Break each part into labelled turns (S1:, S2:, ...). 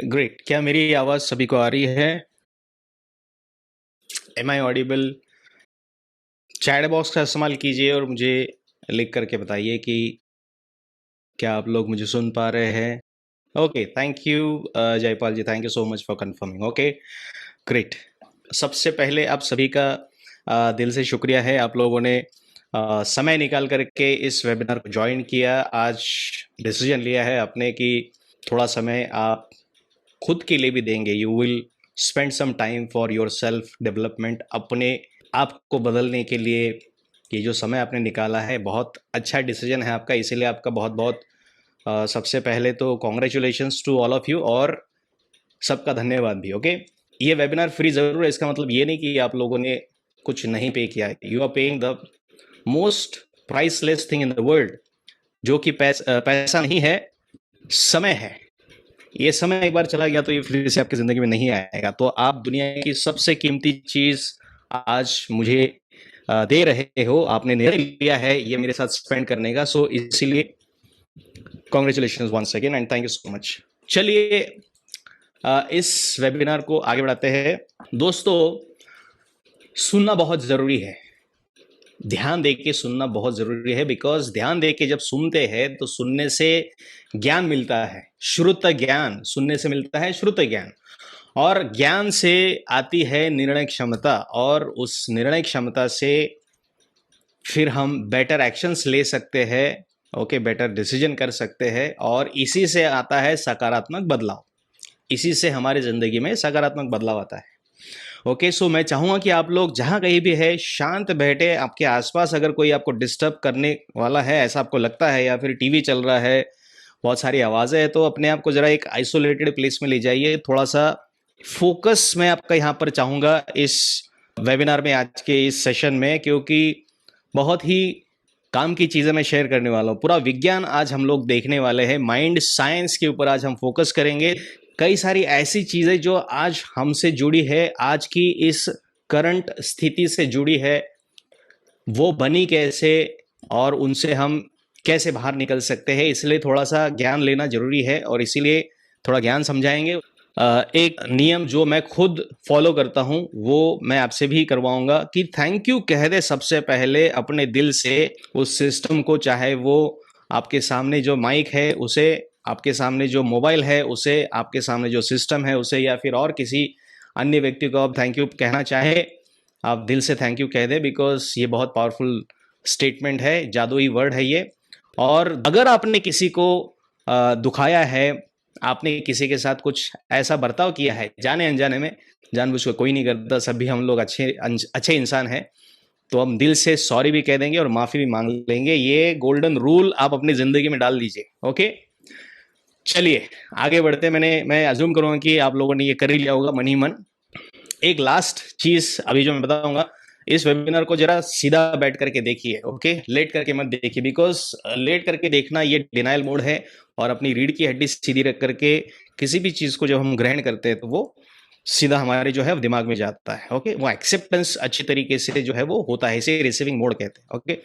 S1: Great. क्या मेरी आवाज़ सभी को आ रही है? Am I audible? Chat box का इस्तेमाल कीजिए और मुझे लिख करके बताइए कि क्या आप लोग मुझे सुन पा रहे हैं? Okay, thank you Jaipal ji, thank you so much for confirming. Okay, great. सबसे पहले आप सभी का दिल से शुक्रिया है, आप लोगों ने समय निकाल करके इस वेबिनार को ज्वाइन किया। आज डिसीजन लिया है आपने कि थोड़ा समय आप खुद के लिए भी देंगे। You will spend some time for your self development. अपने आप को बदलने के लिए ये जो समय आपने निकाला है, बहुत अच्छा डिसीजन है आपका, इसीलिए आपका बहुत बहुत सबसे पहले तो congratulations to all of you, और सबका धन्यवाद भी। ओके, ये वेबिनार फ्री ज़रूर है, इसका मतलब ये नहीं कि आप लोगों ने कुछ नहीं पे किया है। You are paying the most priceless thing in the world, जो कि पैसा नहीं है, समय है। ये समय एक बार चला गया तो ये फिर से आपकी ज़िंदगी में नहीं आएगा। तो आप दुनिया की सबसे कीमती चीज़ आज मुझे दे रहे हो, आपने निर्णय लिया है ये मेरे साथ स्पेंड करने का। सो इसीलिए congratulations once again and thank you so much. चलिए इस वेबिनार को आगे बढ़ाते हैं। दोस्तों, सुनना बहुत ज़रूरी है, ध्यान दे के सुनना बहुत ज़रूरी है। बिकॉज ध्यान दे के जब सुनते हैं तो सुनने से ज्ञान मिलता है, श्रुत ज्ञान। सुनने से मिलता है श्रुत ज्ञान, और ज्ञान से आती है निर्णय क्षमता, और उस निर्णय क्षमता से फिर हम बेटर एक्शंस ले सकते हैं। ओके, बेटर डिसीजन कर सकते हैं, और इसी से आता है सकारात्मक बदलाव। इसी से हमारी ज़िंदगी में सकारात्मक बदलाव आता है। ओके, सो मैं चाहूँगा कि आप लोग जहाँ कहीं भी है शांत बैठे। आपके आसपास अगर कोई आपको डिस्टर्ब करने वाला है, ऐसा आपको लगता है, या फिर टीवी चल रहा है, बहुत सारी आवाज़ें हैं, तो अपने आप को ज़रा एक आइसोलेटेड प्लेस में ले जाइए। थोड़ा सा फोकस मैं आपका यहाँ पर चाहूँगा इस वेबिनार में, आज के इस सेशन में, क्योंकि बहुत ही काम की चीज़ें मैं शेयर करने वाला हूँ। पूरा विज्ञान आज हम लोग देखने वाले हैं, माइंड साइंस के ऊपर आज हम फोकस करेंगे। कई सारी ऐसी चीज़ें जो आज हमसे जुड़ी है, आज की इस करंट स्थिति से जुड़ी है, वो बनी कैसे और उनसे हम कैसे बाहर निकल सकते हैं। इसलिए थोड़ा सा ज्ञान लेना जरूरी है, और इसीलिए थोड़ा ज्ञान समझाएंगे। एक नियम जो मैं खुद फॉलो करता हूँ वो मैं आपसे भी करवाऊंगा कि थैंक यू कह दे सबसे पहले अपने दिल से उस सिस्टम को, चाहे वो आपके सामने जो माइक है उसे, आपके सामने जो मोबाइल है उसे, आपके सामने जो सिस्टम है उसे, या फिर और किसी अन्य व्यक्ति को आप थैंक यू कहना चाहे, आप दिल से थैंक यू कह दें। बिकॉज ये बहुत पावरफुल स्टेटमेंट है, जादुई वर्ड है ये। और अगर आपने किसी को दुखाया है, आपने किसी के साथ कुछ ऐसा बर्ताव किया है जाने अनजाने में, जानबूझ के कोई नहीं करता, सभी हम लोग अच्छे इंसान हैं, तो हम दिल से सॉरी भी कह देंगे और माफ़ी भी मांग लेंगे। ये गोल्डन रूल आप अपनी ज़िंदगी में डाल दीजिए। ओके, चलिए आगे बढ़ते। मैं अज्यूम करूँगा कि आप लोगों ने ये कर ही लिया होगा मन ही मन। एक लास्ट चीज़ अभी जो मैं बताऊंगा, इस वेबिनार को जरा सीधा बैठ करके देखिए। ओके, लेट करके मत देखिए, बिकॉज लेट करके देखना ये डिनाइल मोड है, और अपनी रीढ़ की हड्डी सीधी रख करके किसी भी चीज़ को जब हम ग्रहण करते हैं तो वो सीधा हमारे जो है दिमाग में जाता है। ओके, वो एक्सेप्टेंस अच्छी तरीके से जो है वो होता है, इसे रिसीविंग मोड कहते हैं। ओके,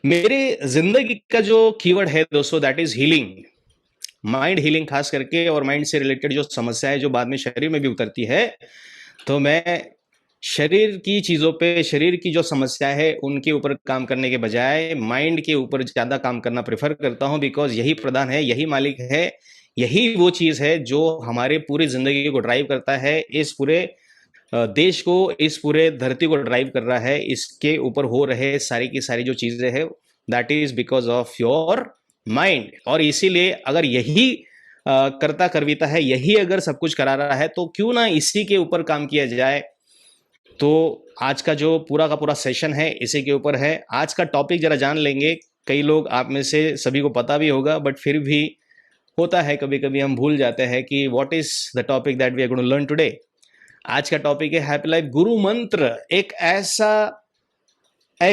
S1: मेरे जिंदगी का जो कीवर्ड है दोस्तों, that is healing, mind healing खास करके, और माइंड से रिलेटेड जो समस्या है जो बाद में शरीर में भी उतरती है। तो मैं शरीर की चीज़ों पे, शरीर की जो समस्या है उनके ऊपर काम करने के बजाय माइंड के ऊपर ज़्यादा काम करना प्रेफर करता हूँ। बिकॉज यही प्रधान है, यही मालिक है, यही वो चीज़ है जो हमारे पूरी ज़िंदगी को ड्राइव करता है, इस पूरे देश को, इस पूरे धरती को ड्राइव कर रहा है। इसके ऊपर हो रहे सारी की सारी जो चीज़ें हैं, that is because of your mind. और इसीलिए अगर यही करता करविता है, यही अगर सब कुछ करा रहा है, तो क्यों ना इसी के ऊपर काम किया जाए। तो आज का जो पूरा का पूरा सेशन है इसी के ऊपर है। आज का टॉपिक जरा जान लेंगे। कई लोग आप में से सभी को पता भी होगा, बट फिर भी होता है कभी कभी हम भूल जाते हैं कि what is the topic that we are going to learn today. आज का टॉपिक है हैप्पी लाइफ गुरु मंत्र। एक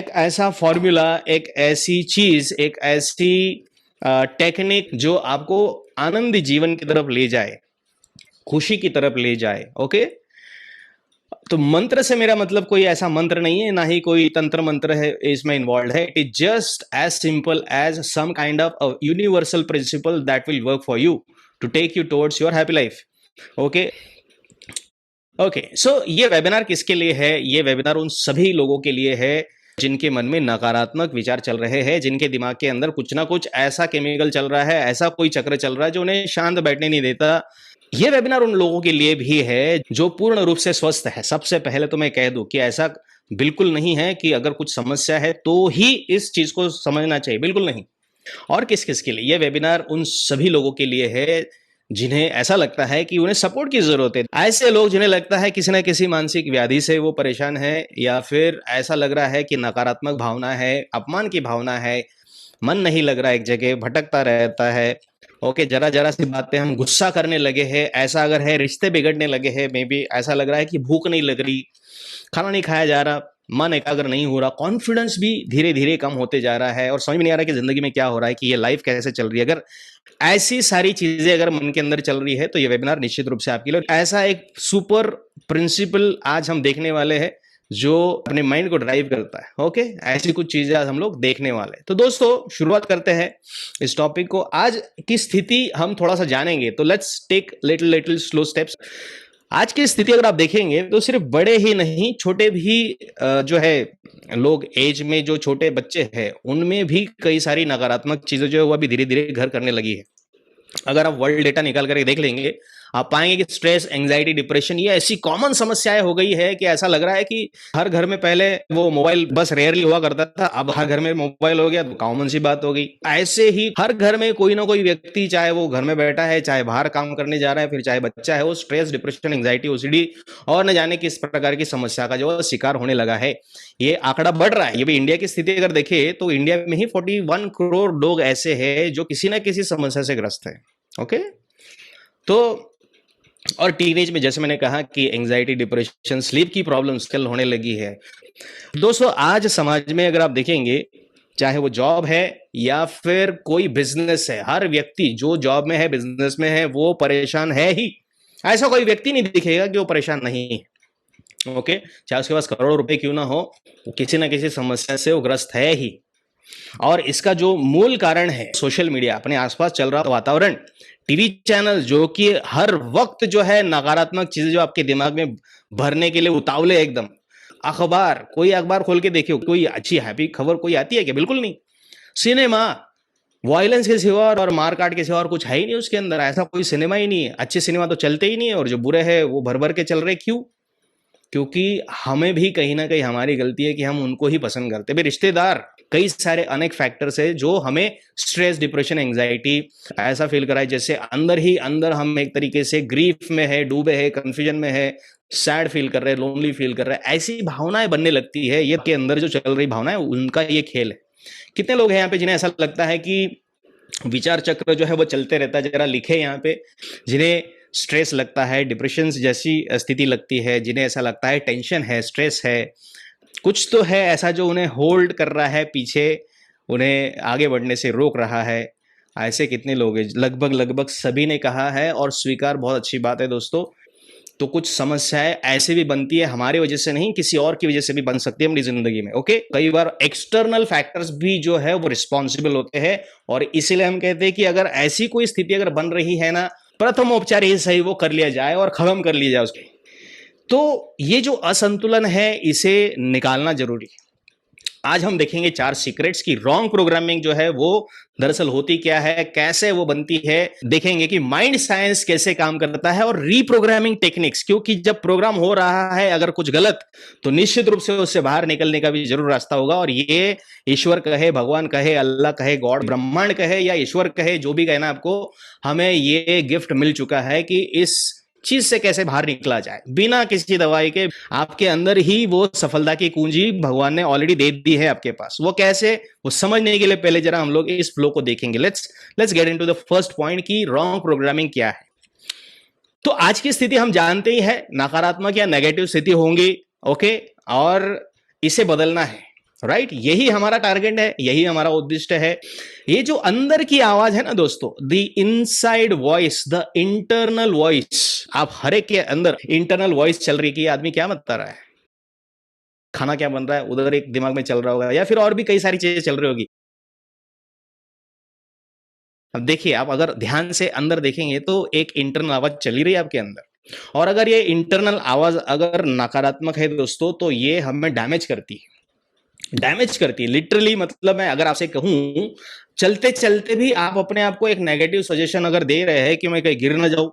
S1: ऐसा फॉर्मूला, एक ऐसी चीज, एक ऐसी टेक्निक जो आपको आनंदी जीवन की तरफ ले जाए, खुशी की तरफ ले जाए। ओके, तो मंत्र से मेरा मतलब कोई ऐसा मंत्र नहीं है, ना ही कोई तंत्र मंत्र है इसमें इन्वॉल्व है। It is just as simple as some kind of universal principle that will work for you to take you towards your happy life. Okay okay, so ये वेबिनार किसके लिए है? ये वेबिनार उन सभी लोगों के लिए है जिनके मन में नकारात्मक विचार चल रहे हैं, जिनके दिमाग के अंदर कुछ ना कुछ ऐसा केमिकल चल रहा है, ऐसा कोई चक्र चल रहा है जो उन्हें शांत बैठने नहीं देता। ये वेबिनार उन लोगों के लिए भी है जो पूर्ण रूप से स्वस्थ है। सबसे पहले तो मैं कह दूं कि ऐसा बिल्कुल नहीं है कि अगर कुछ समस्या है तो ही इस चीज को समझना चाहिए, बिल्कुल नहीं। और किस किस के लिए ये वेबिनार? उन सभी लोगों के लिए है जिन्हें ऐसा लगता है कि उन्हें सपोर्ट की जरूरत है। ऐसे लोग जिन्हें लगता है किसी न किसी मानसिक व्याधि से वो परेशान है, या फिर ऐसा लग रहा है कि नकारात्मक भावना है, अपमान की भावना है, मन नहीं लग रहा, एक जगह भटकता रहता है। ओके, जरा जरा सी बातें हम गुस्सा करने लगे हैं, ऐसा अगर है रिश्ते बिगड़ने लगे हैं, मे बी ऐसा लग रहा है कि भूख नहीं लग रही, खाना नहीं खाया जा रहा, मन एकाग्र नहीं हो रहा, कॉन्फिडेंस भी धीरे धीरे कम होते जा रहा है और समझ में नहीं आ रहा कि जिंदगी में क्या हो रहा है, कि ये लाइफ कैसे चल रही है। अगर ऐसी सारी चीजें अगर मन के अंदर चल रही है तो ये वेबिनार निश्चित रूप से आपके लिए ऐसा एक सुपर प्रिंसिपल आज हम देखने वाले हैं जो अपने माइंड को ड्राइव करता है। ओके, ऐसी कुछ चीजें आज हम लोग देखने वाले हैं। तो दोस्तों शुरुआत करते हैं इस टॉपिक को। आज की स्थिति हम थोड़ा सा जानेंगे, तो let's take little little slow steps. आज की स्थिति अगर आप देखेंगे तो सिर्फ बड़े ही नहीं, छोटे भी जो है लोग, एज में जो छोटे बच्चे हैं उनमें भी कई सारी नकारात्मक चीजें जो है वो अभी धीरे धीरे घर करने लगी है। अगर आप वर्ल्ड डेटा निकाल करके देख लेंगे, आप पाएंगे कि स्ट्रेस, एंजाइटी, डिप्रेशन ये ऐसी कॉमन समस्याएं हो गई है कि ऐसा लग रहा है कि हर घर में पहले वो मोबाइल बस रेयरली हुआ करता था, अब हर घर में मोबाइल हो गया तो कॉमन सी बात हो गई। ऐसे ही हर घर में कोई ना कोई व्यक्ति, चाहे वो घर में बैठा है, चाहे बाहर काम करने जा रहा है, फिर चाहे बच्चा है, वो स्ट्रेस, डिप्रेशन, एंजाइटी, ओसीडी और न जाने किस प्रकार की समस्या का जो शिकार होने लगा है। ये आंकड़ा बढ़ रहा है। ये भी इंडिया की स्थिति अगर देखें तो इंडिया में ही 41 करोड़ लोग ऐसे हैं जो किसी ना किसी समस्या से ग्रस्त है। ओके, तो और टीनेज में जैसे मैंने कहा कि एंजाइटी, डिप्रेशन, स्लीप की प्रॉब्लम्स कल होने लगी है। दोस्तों आज समाज में अगर आप देखेंगे, चाहे वो जॉब है या फिर कोई बिजनेस है, हर व्यक्ति जो जॉब में है, बिजनेस में है, वो परेशान है ही। ऐसा कोई व्यक्ति नहीं दिखेगा कि वो परेशान नहीं है। ओके, चाहे उसके पास करोड़ों रुपए क्यों ना हो, वो किसी ना किसी समस्या से वो ग्रस्त है ही। और इसका जो मूल कारण है सोशल मीडिया, अपने आसपास चल रहा वातावरण, टीवी चैनल जो कि हर वक्त जो है नकारात्मक चीजें जो आपके दिमाग में भरने के लिए उतावले एकदम। अखबार, कोई अखबार खोल के देखियो, कोई अच्छी हैप्पी खबर कोई आती है क्या? बिल्कुल नहीं। सिनेमा, वायलेंस के सिवा और मारकाट के सिवा और कुछ है ही नहीं उसके अंदर। ऐसा कोई सिनेमा ही नहीं है। अच्छे सिनेमा तो चलते ही नहीं है, और जो बुरे हैं वो भर भर के चल रहे। क्यों? क्योंकि हमें भी कहीं ना कहीं हमारी गलती है कि हम उनको ही पसंद करते हैं। भाई रिश्तेदार, कई सारे अनेक फैक्टर्स है जो हमें स्ट्रेस, डिप्रेशन, एंजाइटी ऐसा फील कराए जैसे अंदर ही अंदर हम एक तरीके से ग्रीफ में है, डूबे है, कंफ्यूजन में है, सैड फील कर रहे हैं, लोनली फील कर रहे हैं, ऐसी भावनाएं बनने लगती है। ये के अंदर जो चल रही भावनाएं, उनका ये खेल है। कितने लोग हैं यहाँ पे जिन्हें ऐसा लगता है कि विचार चक्र जो है वो चलते रहता है? जरा लिखे यहाँ पे। जिन्हें स्ट्रेस लगता है, डिप्रेशन जैसी स्थिति लगती है, जिन्हें ऐसा लगता है टेंशन है, स्ट्रेस है, कुछ तो है ऐसा जो उन्हें होल्ड कर रहा है पीछे, उन्हें आगे बढ़ने से रोक रहा है। ऐसे कितने लोग हैं? लगभग लगभग सभी ने कहा है, और स्वीकार बहुत अच्छी बात है दोस्तों। तो कुछ समस्याएं ऐसे भी बनती है, हमारी वजह से नहीं, किसी और की वजह से भी बन सकती है अपनी जिंदगी में। ओके, कई बार एक्सटर्नल फैक्टर्स भी जो है वो रिस्पॉन्सिबल होते हैं, और इसीलिए हम कहते हैं कि अगर ऐसी कोई स्थिति अगर बन रही है ना, प्रथम उपचार ही सही वो कर लिया जाए और खत्म कर लिया जाए उसके। तो ये जो असंतुलन है इसे निकालना जरूरी है। आज हम देखेंगे 4 सीक्रेट्स की रॉन्ग प्रोग्रामिंग जो है वो दरअसल होती क्या है, कैसे वो बनती है। देखेंगे कि माइंड साइंस कैसे काम करता है, और रीप्रोग्रामिंग टेक्निक्स, क्योंकि जब प्रोग्राम हो रहा है अगर कुछ गलत, तो निश्चित रूप से उससे बाहर निकलने का भी जरूर रास्ता होगा। और ये ईश्वर कहे, भगवान कहे, अल्लाह कहे, गॉड, ब्रह्मांड कहे या ईश्वर कहे, जो भी कहना आपको, हमें ये गिफ्ट मिल चुका है कि इस चीज से कैसे बाहर निकला जाए बिना किसी दवाई के। आपके अंदर ही वो सफलता की कुंजी भगवान ने ऑलरेडी दे दी है आपके पास। वो कैसे, वो समझने के लिए पहले जरा हम लोग इस फ्लो को देखेंगे। Let's get into the first point की रॉन्ग प्रोग्रामिंग क्या है। तो आज की स्थिति हम जानते ही है, नकारात्मक या नेगेटिव स्थिति होंगी। ओके, और इसे बदलना है। राइट, यही हमारा टारगेट है, यही हमारा उद्देश्य है। ये जो अंदर की आवाज है ना दोस्तों, the inside voice, the internal voice, आप हर एक के अंदर इंटरनल वॉइस चल रही है कि आदमी क्या बता रहा है, खाना क्या बन रहा है, उधर एक दिमाग में चल रहा होगा, या फिर और भी कई सारी चीजें चल रही होगी। अब देखिए, आप अगर ध्यान से अंदर देखेंगे तो एक इंटरनल आवाज चली रही है आपके अंदर, और अगर ये इंटरनल आवाज अगर नकारात्मक है दोस्तों, तो ये हमें डैमेज करती है, डैमेज करती है लिटरली। मतलब मैं अगर आपसे कहूं, चलते चलते भी आप अपने आप को एक नेगेटिव सजेशन अगर दे रहे हैं कि मैं कहीं गिर ना जाऊं,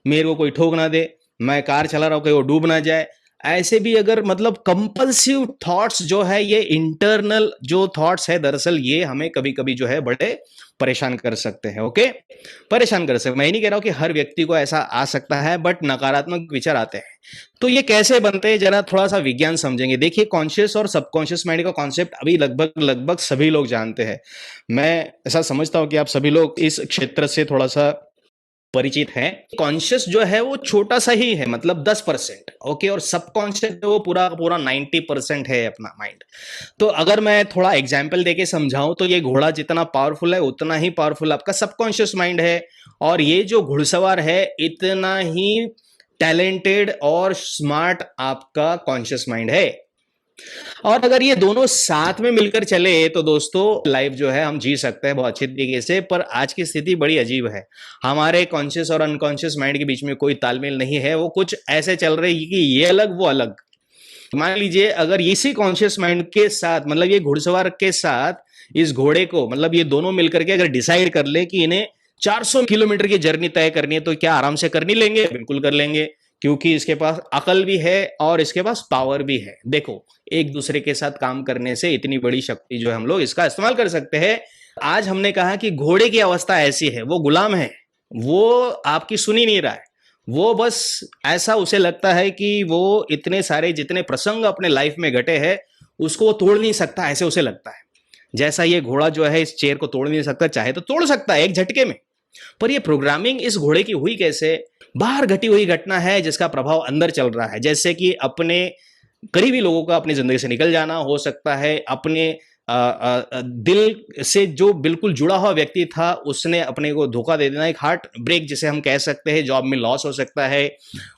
S1: मेरे को कोई ठोक ना दे, मैं कार चला रहा हूं कहीं वो डूब ना जाए, ऐसे भी अगर मतलब कंपल्सिव थॉट्स जो है, ये इंटरनल जो थॉट्स है दरअसल ये हमें कभी कभी जो है बड़े परेशान कर सकते हैं। ओके, परेशान कर सकते हैं। मैं ये नहीं कह रहा हूं कि हर व्यक्ति को ऐसा आ सकता है, बट नकारात्मक विचार आते हैं। तो ये कैसे बनते हैं, जरा थोड़ा सा विज्ञान समझेंगे। देखिए, कॉन्शियस और सबकॉन्शियस माइंड का कॉन्सेप्ट अभी लगभग लगभग सभी लोग जानते हैं। मैं ऐसा समझता हूं कि आप सभी लोग इस क्षेत्र से थोड़ा सा परिचित है। कॉन्शियस जो है वो छोटा सा ही है, मतलब 10%। ओके, और सबकॉन्शियस वो पूरा पूरा 90% है अपना माइंड। तो अगर मैं थोड़ा एग्जाम्पल देके समझाऊं, तो ये घोड़ा जितना पावरफुल है उतना ही पावरफुल आपका सबकॉन्शियस माइंड है, और ये जो घुड़सवार है इतना ही टैलेंटेड और स्मार्ट आपका कॉन्शियस माइंड है। और अगर ये दोनों साथ में मिलकर चले तो दोस्तों लाइफ जो है हम जी सकते हैं बहुत अच्छी तरीके से। पर आज की स्थिति बड़ी अजीब है, हमारे कॉन्शियस और अनकॉन्शियस माइंड के बीच में कोई तालमेल नहीं है। वो कुछ ऐसे चल रही है कि ये अलग वो अलग। मान लीजिए अगर इसी कॉन्शियस माइंड के साथ, मतलब ये घुड़सवार के साथ इस घोड़े को, मतलब ये दोनों मिलकर के अगर डिसाइड कर ले कि इन्हें 400 किलोमीटर की जर्नी तय करनी है, तो क्या आराम से करनी लेंगे? बिल्कुल कर लेंगे, क्योंकि इसके पास अकल भी है और इसके पास पावर भी है। देखो, एक दूसरे के साथ काम करने से इतनी बड़ी शक्ति जो है हम लोग इसका इस्तेमाल कर सकते हैं। आज हमने कहा कि घोड़े की अवस्था ऐसी है, वो गुलाम है, वो आपकी सुन ही नहीं रहा है। वो बस ऐसा उसे लगता है कि वो इतने सारे जितने प्रसंग अपने लाइफ में घटे हैं उसको वो तोड़ नहीं सकता, ऐसे उसे लगता है। जैसा ये घोड़ा जो है इस चेयर को तोड़ नहीं सकता, चाहे तो तोड़ सकता है एक झटके में। पर ये प्रोग्रामिंग इस घोड़े की हुई कैसे? बाहर घटी हुई घटना है जिसका प्रभाव अंदर चल रहा है। जैसे कि अपने करीबी लोगों का अपनी जिंदगी से निकल जाना हो सकता है, अपने दिल से जो बिल्कुल जुड़ा हुआ व्यक्ति था उसने अपने को धोखा दे देना, एक हार्ट ब्रेक जिसे हम कह सकते हैं। जॉब में लॉस हो सकता है,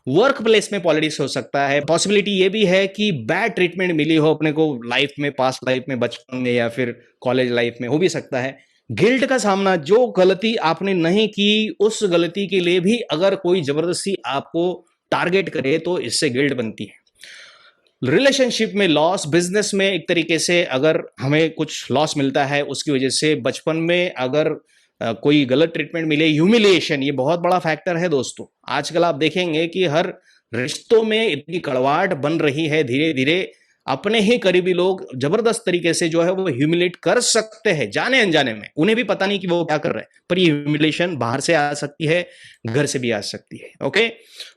S1: वर्क प्लेस में पॉलिटिक्स हो सकता है। पॉसिबिलिटी ये भी है कि बैड ट्रीटमेंट मिली हो अपने को लाइफ में, पास्ट लाइफ में, बचपन में या फिर कॉलेज लाइफ में, हो भी सकता है। गिल्ट का सामना, जो गलती आपने नहीं की उस गलती के लिए भी अगर कोई जबरदस्ती आपको टारगेट करे तो इससे गिल्ट बनती है। रिलेशनशिप में लॉस, बिजनेस में एक तरीके से अगर हमें कुछ लॉस मिलता है उसकी वजह से, बचपन में अगर कोई गलत ट्रीटमेंट मिले, ह्यूमिलिएशन, ये बहुत बड़ा फैक्टर है दोस्तों। आजकल आप देखेंगे कि हर रिश्तों में इतनी कड़वाहट बन रही है, धीरे धीरे अपने ही करीबी लोग जबरदस्त तरीके से जो है वो ह्यूमिलेट कर सकते हैं, जाने अनजाने में, उन्हें भी पता नहीं कि वो क्या कर रहे हैं। पर ये ह्यूमिलेशन बाहर से आ सकती है, घर से भी आ सकती है। ओके,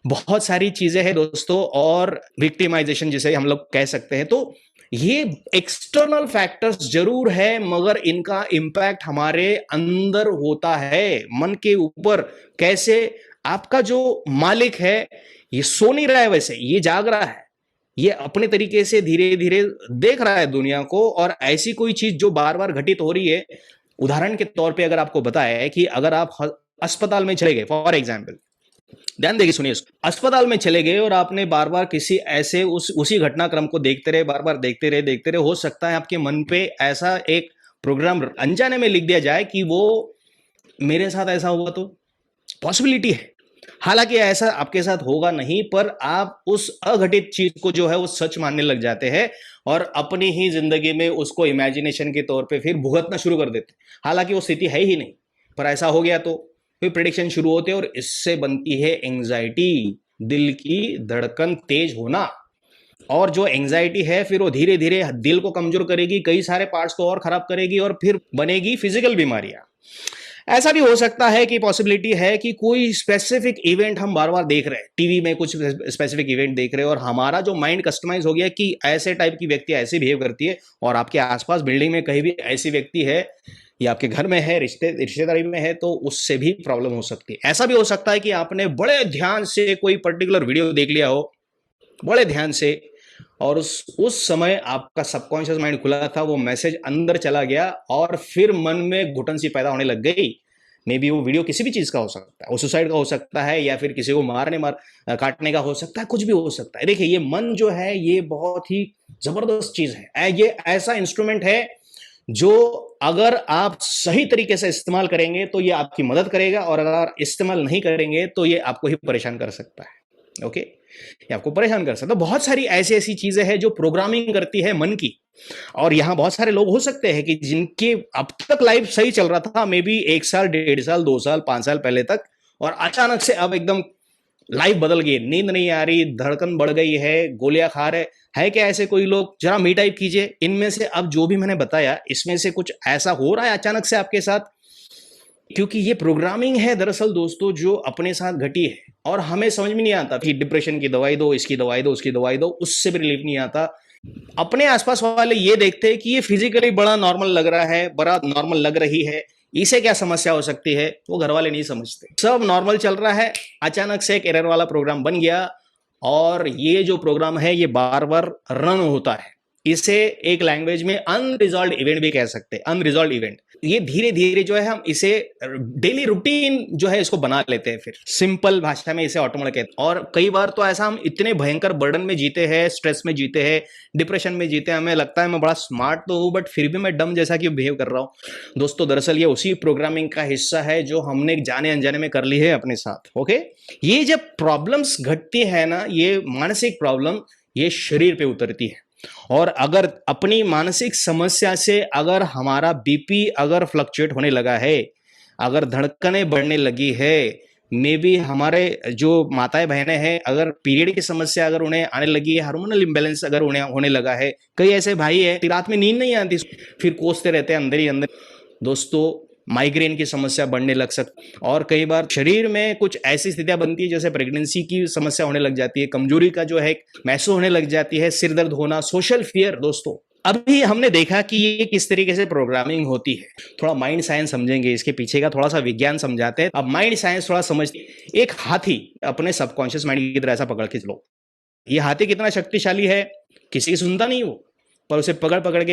S1: बहुत सारी चीजें हैं दोस्तों, और विक्टिमाइजेशन जिसे हम लोग कह सकते हैं। तो ये एक्सटर्नल फैक्टर्स जरूर है, मगर इनका इंपैक्ट हमारे अंदर होता है, मन के ऊपर। कैसे? आपका जो मालिक है ये सो नहीं रहा है, वैसे ये जाग रहा है, ये अपने तरीके से धीरे धीरे देख रहा है दुनिया को। और ऐसी कोई चीज जो बार बार घटित हो रही है, उदाहरण के तौर पे अगर आपको बताया है कि अगर आप अस्पताल में चले गए, फॉर एग्जाम्पल, ध्यान देखिए, सुनिए, अस्पताल में चले गए और आपने बार बार किसी ऐसे उसी घटनाक्रम को देखते रहे, बार बार देखते रहे, हो सकता है आपके मन पे ऐसा एक प्रोग्राम अनजाने में लिख दिया जाए कि वो मेरे साथ ऐसा हुआ। तो पॉसिबिलिटी है, हालांकि ऐसा आपके साथ होगा नहीं, पर आप उस अघटित चीज को जो है वो सच मानने लग जाते हैं और अपनी ही जिंदगी में उसको इमेजिनेशन के तौर पे फिर भुगतना शुरू कर देते हैं। हालांकि वो स्थिति है ही नहीं, पर ऐसा हो गया तो फिर प्रेडिक्शन शुरू होते हैं, और इससे बनती है एंजाइटी, दिल की धड़कन तेज होना। और जो एंजाइटी है फिर वो धीरे धीरे दिल को कमजोर करेगी, कई सारे पार्ट्स को और खराब करेगी, और फिर बनेगी फिजिकल बीमारियां। ऐसा भी हो सकता है कि पॉसिबिलिटी है कि कोई स्पेसिफिक इवेंट हम बार बार देख रहे हैं, टीवी में कुछ स्पेसिफिक इवेंट देख रहे हैं, और हमारा जो माइंड कस्टमाइज हो गया कि ऐसे टाइप की व्यक्ति ऐसे बिहेव करती है, और आपके आसपास बिल्डिंग में कहीं भी ऐसी व्यक्ति है, या आपके घर में है, रिश्तेदारी में है, तो उससे भी प्रॉब्लम हो सकती है। ऐसा भी हो सकता है कि आपने बड़े ध्यान से कोई पर्टिकुलर वीडियो देख लिया हो, बड़े ध्यान से, और उस समय आपका सबकॉन्शियस माइंड खुला था, वो मैसेज अंदर चला गया, और फिर मन में घुटन सी पैदा होने लग गई। मे बी वो वीडियो किसी भी चीज का हो सकता है, वो सुसाइड का हो सकता है, या फिर किसी को काटने का हो सकता है, कुछ भी हो सकता है। देखिए, ये मन जो है ये बहुत ही जबरदस्त चीज है, ये ऐसा इंस्ट्रूमेंट है जो अगर आप सही तरीके से इस्तेमाल करेंगे तो ये आपकी मदद करेगा, और अगर इस्तेमाल नहीं करेंगे तो ये आपको ही परेशान कर सकता है। ओके, ये आपको परेशान कर सकता है। तो बहुत सारी ऐसी ऐसी चीजें हैं जो प्रोग्रामिंग करती है मन की। और यहां बहुत सारे लोग हो सकते हैं कि जिनके अब तक लाइफ सही चल रहा था, मे बी 1 साल, 1.5 साल, 2 साल, 5 साल पहले तक, और अचानक से अब एकदम लाइफ बदल गई, नींद नहीं आ रही, धड़कन बढ़ गई है, गोलियां खा रहे है क्या ऐसे कोई लोग? जरा मी टाइप कीजिए। इनमें से अब जो भी मैंने बताया, इसमें से कुछ ऐसा हो रहा है अचानक से आपके साथ? क्योंकि ये प्रोग्रामिंग है दरअसल दोस्तों, जो अपने साथ घटी है, और हमें समझ में नहीं आता कि डिप्रेशन की दवाई दो, इसकी दवाई दो, उसकी दवाई दो, उससे भी रिलीफ नहीं आता। अपने आसपास वाले ये देखते हैं कि ये फिजिकली बड़ा नॉर्मल लग रहा है, बड़ा नॉर्मल लग रही है, इसे क्या समस्या हो सकती है? वो घर वाले नहीं समझते, सब नॉर्मल चल रहा है, अचानक से एक एरर वाला प्रोग्राम बन गया, और ये जो प्रोग्राम है ये बार बार रन होता है। इसे एक लैंग्वेज में अनरिजॉल्व इवेंट भी कह सकते हैं, अनरिजॉल्व इवेंट। ये धीरे धीरे जो है हम इसे डेली रूटीन जो है इसको बना लेते हैं, फिर सिंपल भाषा में इसे ऑटोमेटिक कहते हैं। और कई बार तो ऐसा हम इतने भयंकर बर्डन में जीते हैं, स्ट्रेस में जीते हैं, डिप्रेशन में जीते हैं, हमें लगता है मैं बड़ा स्मार्ट तो हूं, बट फिर भी मैं डम जैसा क्यों बिहेव कर रहा हूं। दोस्तों दरअसल ये उसी प्रोग्रामिंग का हिस्सा है जो हमने जाने अनजाने में कर ली है अपने साथ। ओके, ये जब प्रॉब्लम्स घटती है ना, ये मानसिक प्रॉब्लम, ये शरीर पे उतरती है। और अगर अपनी मानसिक समस्या से अगर हमारा बीपी अगर फ्लक्चुएट होने लगा है, अगर धड़कनें बढ़ने लगी है, मे बी हमारे जो माताएं बहनें हैं, अगर पीरियड की समस्या अगर उन्हें आने लगी है, हार्मोनल इंबैलेंस अगर उन्हें होने लगा है, कई ऐसे भाई है रात में नींद नहीं आती, फिर कोसते रहते हैं अंदर ही अंदर। दोस्तों माइग्रेन की समस्या बढ़ने लग सकती, और कई बार शरीर में कुछ ऐसी स्थितियां बनती है जैसे प्रेगनेंसी की समस्या होने लग जाती है, कमजोरी का जो है महसूस होने लग जाती है, सिर दर्द होना, सोशल फियर। दोस्तों अभी हमने देखा कि ये किस तरीके से प्रोग्रामिंग होती है। थोड़ा माइंड साइंस समझेंगे, इसके पीछे का थोड़ा सा विज्ञान समझाते हैं। अब माइंड साइंस थोड़ा समझते। एक हाथी अपने सबकॉन्शियस माइंड की तरह ऐसा पकड़ के चलो, ये हाथी कितना शक्तिशाली है, किसी की सुनता नहीं वो, पर उसे पकड़ पकड़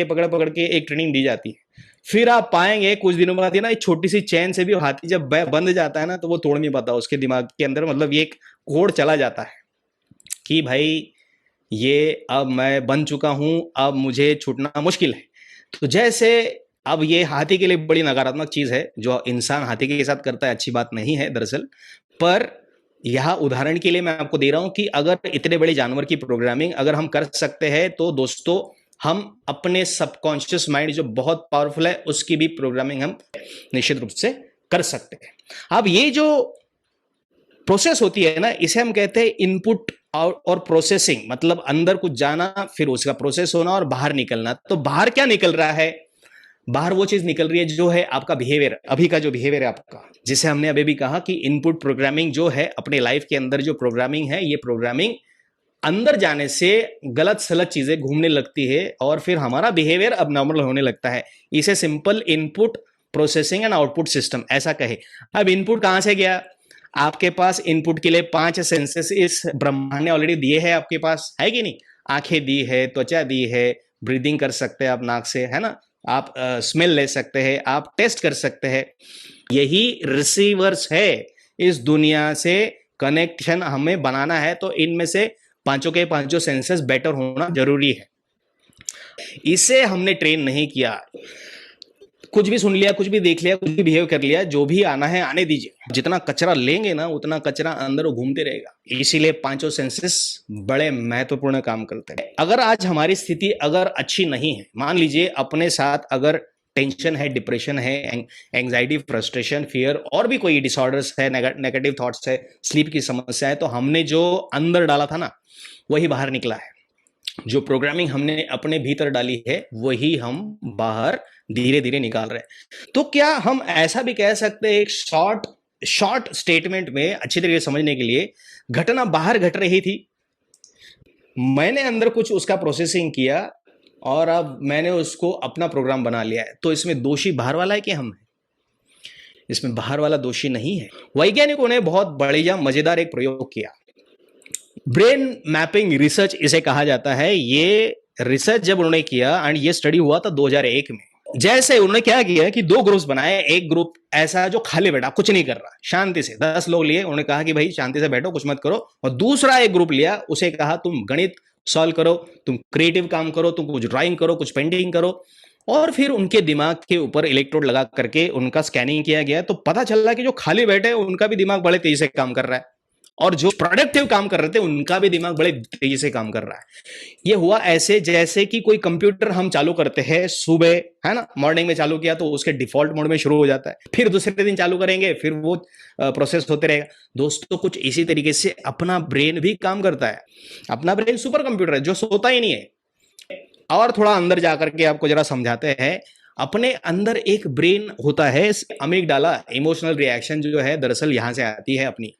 S1: के एक ट्रेनिंग दी जाती है। फिर आप पाएंगे कुछ दिनों बाद ना, एक छोटी सी चैन से भी हाथी जब बंध जाता है ना, तो वो तोड़ नहीं पाता, उसके दिमाग के अंदर मतलब ये एक कोड चला जाता है कि भाई ये अब मैं बन चुका हूं, अब मुझे छूटना मुश्किल है। तो जैसे अब ये हाथी के लिए बड़ी नकारात्मक चीज है, जो इंसान हाथी के साथ करता है अच्छी बात नहीं है दरअसल। पर यह उदाहरण के लिए मैं आपको दे रहा हूं कि अगर इतने बड़े जानवर की प्रोग्रामिंग अगर हम कर सकते हैं, तो दोस्तों हम अपने सबकॉन्शियस माइंड जो बहुत पावरफुल है उसकी भी प्रोग्रामिंग हम निश्चित रूप से कर सकते हैं। अब ये जो प्रोसेस होती है ना, इसे हम कहते हैं इनपुट और प्रोसेसिंग। मतलब अंदर कुछ जाना, फिर उसका प्रोसेस होना और बाहर निकलना। तो बाहर क्या निकल रहा है? बाहर वो चीज निकल रही है जो है आपका बिहेवियर, अभी का जो बिहेवियर है आपका, जिसे हमने अभी भी कहा कि इनपुट प्रोग्रामिंग जो है अपने लाइफ के अंदर जो प्रोग्रामिंग है, ये प्रोग्रामिंग अंदर जाने से गलत सलत चीजें घूमने लगती है, और फिर हमारा बिहेवियर अब नॉर्मल होने लगता है। इसे simple input processing and output system ऐसा कहे। अब इनपुट कहां से गया? आपके पास इनपुट के लिए 5 सेंसेस इस ब्रह्मांड ने ऑलरेडी दिए हैं, आपके पास है कि नहीं? आंखें दी है, त्वचा दी है, ब्रीदिंग कर सकते हैं आप नाक से, है ना, आप स्मेल ले सकते हैं, आप टेस्ट कर सकते हैं। यही रिसीवर्स है इस दुनिया से। कनेक्शन हमें बनाना है तो इनमें से पांचों के पांचों सेंसेस बेटर होना जरूरी है। इसे हमने ट्रेन नहीं किया। कुछ भी सुन लिया, कुछ भी देख लिया, कुछ भी बिहेव कर लिया, जो भी आना है आने दीजिए। जितना कचरा लेंगे ना, उतना कचरा अंदर घूमते रहेगा। इसीलिए पांचों सेंसेस बड़े महत्वपूर्ण काम करते हैं। अगर आज हमारी स्थिति अगर अच्छी नहीं है, मान लीजिए अपने साथ अगर टेंशन है, डिप्रेशन है, एंजाइटी, फ्रस्ट्रेशन, फियर, और भी कोई डिसऑर्डर्स है, नेगेटिव थॉट्स है, स्लीप की समस्या है, तो हमने जो अंदर डाला था ना, वही बाहर निकला है। जो प्रोग्रामिंग हमने अपने भीतर डाली है वही हम बाहर धीरे धीरे निकाल रहे हैं। तो क्या हम ऐसा भी कह सकते हैं, एक शॉर्ट स्टेटमेंट में अच्छी तरीके से समझने के लिए, घटना बाहर घट रही थी, मैंने अंदर कुछ उसका प्रोसेसिंग किया, और अब मैंने उसको अपना प्रोग्राम बना लिया है। तो इसमें दोषी बाहर वाला है कि हम है? इसमें बाहर वाला दोषी नहीं है। वैज्ञानिकों ने बहुत बढ़िया मजेदार एक प्रयोग किया, ब्रेन मैपिंग रिसर्च इसे कहा जाता है। ये रिसर्च जब उन्होंने किया, एंड ये स्टडी हुआ था 2001 में। जैसे उन्होंने क्या किया कि 2 ग्रुप्स बनाए। एक ग्रुप ऐसा जो खाली बैठा, कुछ नहीं कर रहा, शांति से 10 लोग लिए, उन्होंने कहा कि भाई शांति से बैठो, कुछ मत करो। और दूसरा एक ग्रुप लिया, उसे कहा तुम गणित सॉल्व करो, तुम क्रिएटिव काम करो, तुम कुछ ड्राइंग करो, कुछ पेंटिंग करो। और फिर उनके दिमाग के ऊपर इलेक्ट्रोड लगा करके उनका स्कैनिंग किया गया, तो पता चला कि जो खाली बैठे हैं उनका भी दिमाग बड़े तेजी से काम कर रहा है, और जो प्रोडक्टिव काम कर रहे थे उनका भी दिमाग बड़े तेजी से काम कर रहा है। ये हुआ ऐसे जैसे कि कोई कंप्यूटर हम चालू करते हैं सुबह, है ना, मॉर्निंग में चालू किया तो उसके डिफॉल्ट मोड में शुरू हो जाता है, फिर दूसरे दिन चालू करेंगे फिर वो प्रोसेस होते रहेगा। दोस्तों कुछ इसी तरीके से अपना ब्रेन भी काम करता है। अपना ब्रेन सुपर कंप्यूटर है जो सोता ही नहीं है। और थोड़ा अंदर जाकर के आपको जरा समझाते हैं। अपने अंदर एक ब्रेन होता है, अमिगडाला, इमोशनल रिएक्शन जो है दरअसल यहां से आती है अपनी।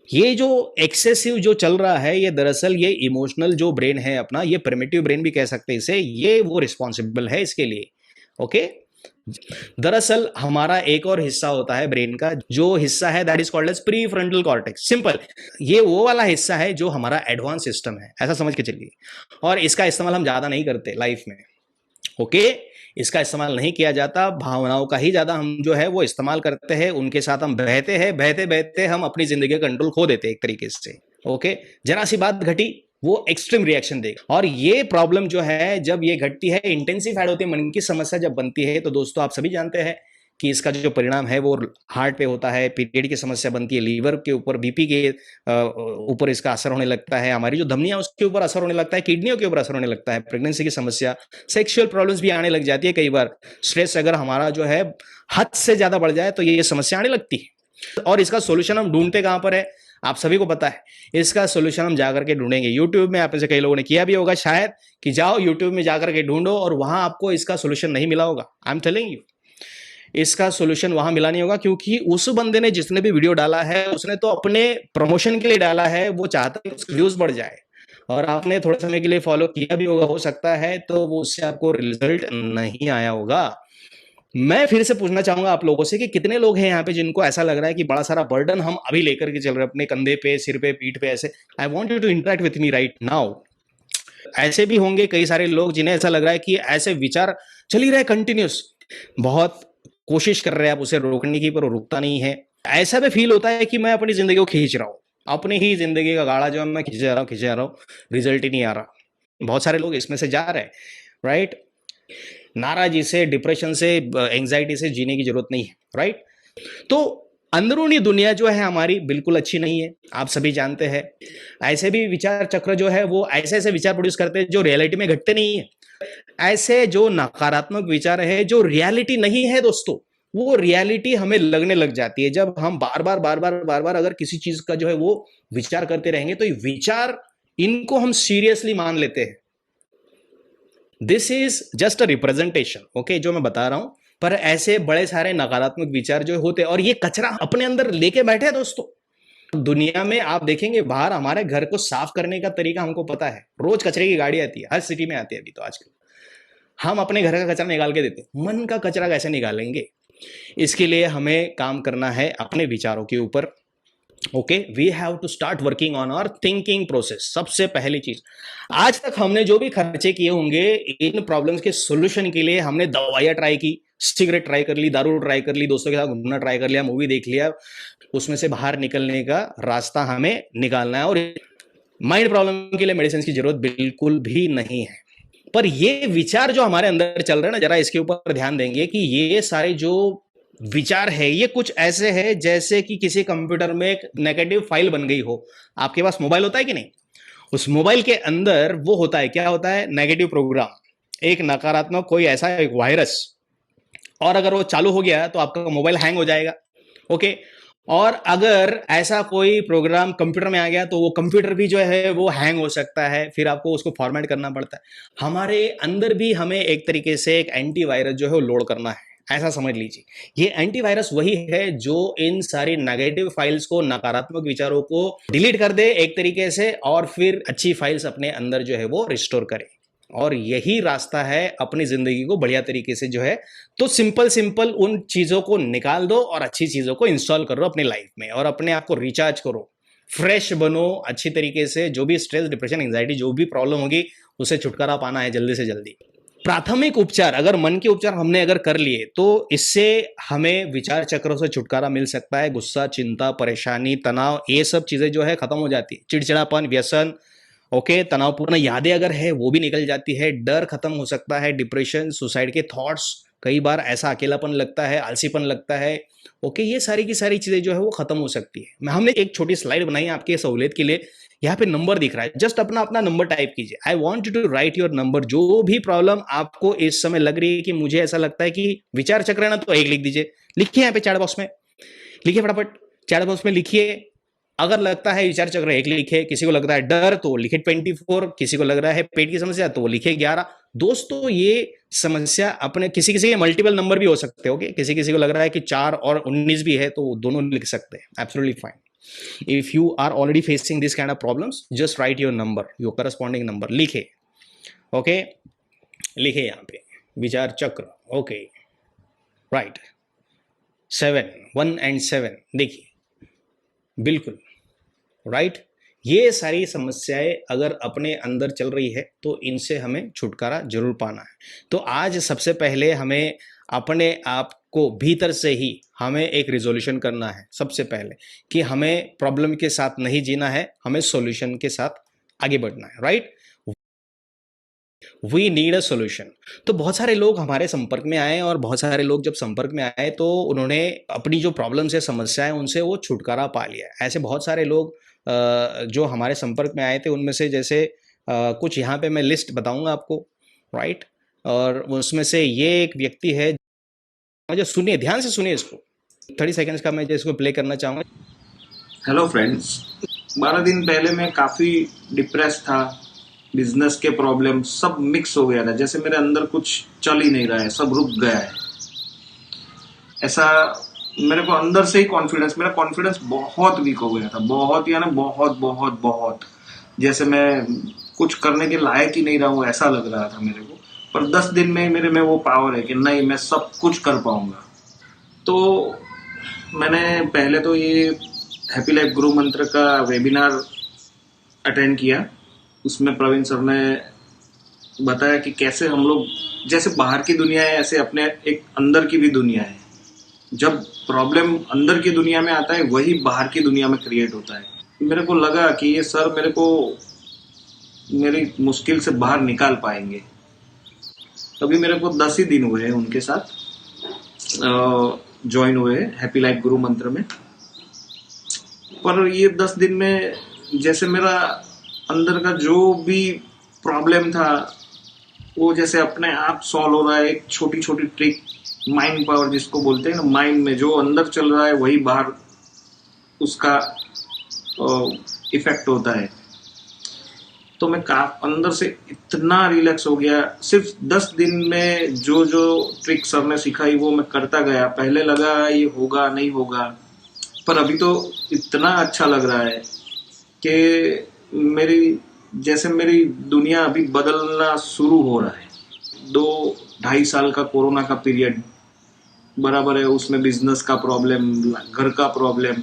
S1: ये जो एक्सेसिव जो चल रहा है ये दरअसल ये इमोशनल जो ब्रेन है अपना, ये प्रिमिटिव ब्रेन भी कह सकते हैं इसे, ये वो रिस्पॉन्सिबल है इसके लिए। ओके, दरअसल हमारा एक और हिस्सा होता है ब्रेन का, जो हिस्सा है that is called as pre frontal cortex. Simple, ये वो वाला हिस्सा है जो हमारा एडवांस सिस्टम है, ऐसा समझ के चलिए। और इसका इस्तेमाल हम ज्यादा नहीं करते लाइफ में। ओके, इसका इस्तेमाल नहीं किया जाता, भावनाओं का ही ज्यादा हम जो है वो इस्तेमाल करते हैं, उनके साथ हम बहते हैं, बहते बहते हम अपनी जिंदगी का कंट्रोल खो देते हैं एक तरीके से। ओके, जरा सी बात घटी वो एक्सट्रीम रिएक्शन देगा। और ये प्रॉब्लम जो है जब ये घटती है, इंटेंसिफाइड होती है, मन की समस्या जब बनती है, तो दोस्तों आप सभी जानते हैं कि इसका जो परिणाम है वो हार्ट पे होता है, पीरियड की समस्या बनती है, लीवर के ऊपर, बीपी के ऊपर इसका असर होने लगता है, हमारी जो धमनियां उसके ऊपर असर होने लगता है, किडनियों के ऊपर असर होने लगता है, प्रेगनेंसी की समस्या, सेक्सुअल प्रॉब्लम्स भी आने लग जाती है। कई बार स्ट्रेस अगर हमारा जो है हद से ज्यादा बढ़ जाए तो ये समस्या आने लगती है। और इसका सोल्यूशन हम ढूंढते कहां पर है, आप सभी को पता है। इसका सोल्यूशन हम जाकर के ढूंढेंगे यूट्यूब में। आप में से कई लोगों ने किया भी होगा शायद, कि जाओ यूट्यूब में जाकर के ढूंढो, और वहां आपको इसका सोल्यूशन नहीं मिला होगा। आई एम टेलिंग यू, इसका सोल्यूशन वहां मिला नहीं होगा, क्योंकि उस बंदे ने जिसने भी वीडियो डाला है उसने तो अपने प्रमोशन के लिए डाला है, वो चाहता है उसके व्यूज बढ़ जाए, और आपने थोड़े समय के लिए फॉलो किया भी होगा, हो सकता है, तो वो उससे आपको रिजल्ट नहीं आया होगा। मैं फिर से पूछना चाहूंगा आप लोगों से कि कितने लोग हैं यहाँ पे जिनको ऐसा लग रहा है कि बड़ा सारा बर्डन हम अभी लेकर के चल रहे हैं अपने कंधे पे, सिर पे, पीठ पे, ऐसे। I want you to interact with me right now. ऐसे भी होंगे कई सारे लोग जिन्हें ऐसा लग रहा है कि ऐसे विचार चल ही रहे कंटिन्यूस, बहुत कोशिश कर रहे हैं आप उसे रोकने की, पर वो रुकता नहीं है। ऐसा भी फील होता है कि मैं अपनी जिंदगी को खींच रहा हूँ, अपनी ही जिंदगी का गाड़ा जो है मैं खींचे जा रहा हूँ, रिजल्ट ही नहीं आ रहा। बहुत सारे लोग इसमें से जा रहे हैं, राइट। नाराजी से, डिप्रेशन से, एंजाइटी से जीने की जरूरत नहीं है, राइट। तो अंदरूनी दुनिया जो है हमारी बिल्कुल अच्छी नहीं है, आप सभी जानते हैं। ऐसे भी विचार चक्र जो है वो ऐसे ऐसे विचार प्रोड्यूस करते हैं जो रियलिटी में घटते नहीं है। ऐसे जो नकारात्मक विचार है जो रियलिटी नहीं है दोस्तों, वो रियलिटी हमें लगने लग जाती है जब हम बार बार अगर किसी चीज का जो है वो विचार करते रहेंगे, तो ये विचार, इनको हम सीरियसली मान लेते हैं। This is just a representation, okay, जो मैं बता रहा हूं। पर ऐसे बड़े सारे नकारात्मक विचार जो होते हैं, और ये कचरा अपने अंदर लेके बैठे हैं दोस्तों। दुनिया में आप देखेंगे बाहर, हमारे घर को साफ करने का तरीका हमको पता है, रोज कचरे की गाड़ी आती है, हर सिटी में आती है अभी तो आजकल। हम अपने घर का कचरा निकाल के देते हैं, मन का कचरा कैसे निकालेंगे? इसके लिए हमें काम करना है अपने विचारों के ऊपर। Okay, we have to start working on our thinking process. सबसे पहली चीज, आज तक हमने जो भी खर्चे किए होंगे इन प्रॉब्लम्स के सोल्यूशन के लिए, हमने दवाइयां ट्राई की, सिगरेट ट्राई कर ली, दारू ट्राई कर ली, दोस्तों के साथ घूमना ट्राई कर लिया, मूवी देख लिया, उसमें से बाहर निकलने का रास्ता हमें निकालना है। और माइंड प्रॉब्लम के लिए मेडिसिन की जरूरत बिल्कुल भी नहीं है। पर ये विचार जो हमारे अंदर चल रहे हैं ना, जरा इसके ऊपर ध्यान देंगे कि ये सारे जो विचार है ये कुछ ऐसे है जैसे कि किसी कंप्यूटर में एक नेगेटिव फाइल बन गई हो। आपके पास मोबाइल होता है कि नहीं? उस मोबाइल के अंदर वो होता है, क्या होता है? नेगेटिव प्रोग्राम, एक नकारात्मक कोई ऐसा एक वायरस। और अगर वो चालू हो गया तो आपका मोबाइल हैंग हो जाएगा। ओके, और अगर ऐसा कोई प्रोग्राम कंप्यूटर में आ गया तो वो कंप्यूटर भी जो है वो हैंग हो सकता है, फिर आपको उसको फॉर्मेट करना पड़ता है। हमारे अंदर भी हमें एक तरीके से एक एंटीवायरस जो है वो लोड करना है, ऐसा समझ लीजिए। ये एंटीवायरस वही है जो इन सारी नेगेटिव फाइल्स को, नकारात्मक विचारों को डिलीट कर दे एक तरीके से, और फिर अच्छी फाइल्स अपने अंदर जो है वो रिस्टोर करे। और यही रास्ता है अपनी जिंदगी को बढ़िया तरीके से जो है, तो सिंपल उन चीजों को निकाल दो और अच्छी चीजों को इंस्टॉल करो अपने लाइफ में, और अपने आप को रिचार्ज करो, फ्रेश बनो अच्छी तरीके से। जो भी स्ट्रेस, डिप्रेशन, एंजाइटी, जो भी प्रॉब्लम होगी उससे छुटकारा पाना है जल्दी से जल्दी। प्राथमिक उपचार, अगर मन के उपचार हमने अगर कर लिए तो इससे हमें विचार चक्रों से छुटकारा मिल सकता है। गुस्सा, चिंता, परेशानी, तनाव, ये सब चीजें जो है खत्म हो जाती है। चिड़चिड़ापन, व्यसन, ओके, तनावपूर्ण यादें अगर है वो भी निकल जाती है, डर खत्म हो सकता है, डिप्रेशन, सुसाइड के थॉट्स, कई बार ऐसा अकेलापन लगता है, आलसीपन लगता है। ओके, ये सारी की सारी चीजें जो है वो खत्म हो सकती है। मैं हमने एक छोटी स्लाइड बनाई है आपकी सहूलियत के लिए। यहाँ पे नंबर दिख रहा है, जस्ट अपना अपना नंबर टाइप कीजिए। I want to write your number. जो भी प्रॉब्लम आपको इस समय लग रही है कि मुझे ऐसा लगता है कि विचार चक्र है ना, तो एक लिख दीजिए। लिखिए यहाँ पे चैट बॉक्स में, लिखिए फटाफट चैट बॉक्स में लिखिए। अगर लगता है विचार चक्र एक लिखे, किसी को लगता है डर तो लिखे 24, किसी को लग रहा है पेट की समस्या तो लिखे 11। दोस्तों ये समस्या अपने किसी किसी के मल्टीपल नंबर भी हो सकते हैं। ओके, किसी किसी को लग रहा है कि 4 और 19 भी है, तो दोनों लिख सकते हैं। Absolutely fine. If you are already facing this kind of problems, just write your number, your corresponding number लिखे। ओके, लिखे यहाँ पे विचार चक्र। ओके, राइट, 7, 1 एंड 7 देखिए, बिल्कुल राइट। ये सारी समस्याएं अगर अपने अंदर चल रही है तो इनसे हमें छुटकारा जरूर पाना है। तो आज सबसे पहले हमें अपने आप को भीतर से ही हमें एक रिजोल्यूशन करना है सबसे पहले, कि हमें प्रॉब्लम के साथ नहीं जीना है, हमें सॉल्यूशन के साथ आगे बढ़ना है। Right, we need a solution. तो बहुत सारे लोग हमारे संपर्क में आए, और बहुत सारे लोग जब संपर्क में आए तो उन्होंने अपनी जो प्रॉब्लम्स है, समस्याएं, उनसे वो छुटकारा पा लिया। ऐसे बहुत सारे लोग जो हमारे संपर्क में आए थे, उनमें से जैसे कुछ यहाँ पे मैं लिस्ट बताऊंगा आपको। राइट, और उसमें से ये एक व्यक्ति है, जो सुनिए, ध्यान से सुनिए इसको। 30 सेकेंड्स का मैं इसको प्ले करना चाहूँगा।
S2: हेलो फ्रेंड्स, 12 दिन पहले मैं काफ़ी डिप्रेस था। बिजनेस के प्रॉब्लम सब मिक्स हो गया था, जैसे मेरे अंदर कुछ चल ही नहीं रहा है, सब रुक गया है। ऐसा मेरे को अंदर से ही मेरा कॉन्फिडेंस बहुत वीक हो गया था। बहुत, यानी बहुत बहुत बहुत, जैसे मैं कुछ करने के लायक ही नहीं रहा हूँ, ऐसा लग रहा था मेरे को। पर 10 दिन में मेरे में वो पावर है कि नहीं, मैं सब कुछ कर पाऊंगा। तो मैंने पहले तो ये हैप्पी लाइफ गुरु मंत्र का वेबिनार अटेंड किया। उसमें प्रवीण सर ने बताया कि कैसे हम लोग, जैसे बाहर की दुनिया है, ऐसे अपने एक अंदर की भी दुनिया है। जब प्रॉब्लम अंदर की दुनिया में आता है, वही बाहर की दुनिया में क्रिएट होता है। मेरे को लगा कि ये सर मेरे को मेरी मुश्किल से बाहर निकाल पाएंगे। अभी मेरे को 10 ही दिन हुए हैं उनके साथ ज्वाइन हुए हैप्पी लाइफ गुरु मंत्र में। पर ये 10 दिन में जैसे मेरा अंदर का जो भी प्रॉब्लम था, वो जैसे अपने आप सॉल्व हो रहा है। एक छोटी छोटी ट्रिक, माइंड पावर जिसको बोलते हैं ना, माइंड में जो अंदर चल रहा है वही बाहर उसका इफेक्ट होता है। तो मैं अंदर से इतना रिलैक्स हो गया। सिर्फ 10 दिन में जो जो ट्रिक सर ने सिखाई वो मैं करता गया। पहले लगा ये होगा नहीं होगा, पर अभी तो इतना अच्छा लग रहा है कि मेरी दुनिया अभी बदलना शुरू हो रहा है। 2-2.5 साल का कोरोना का पीरियड बराबर है, उसमें बिजनेस का प्रॉब्लम, घर का प्रॉब्लम,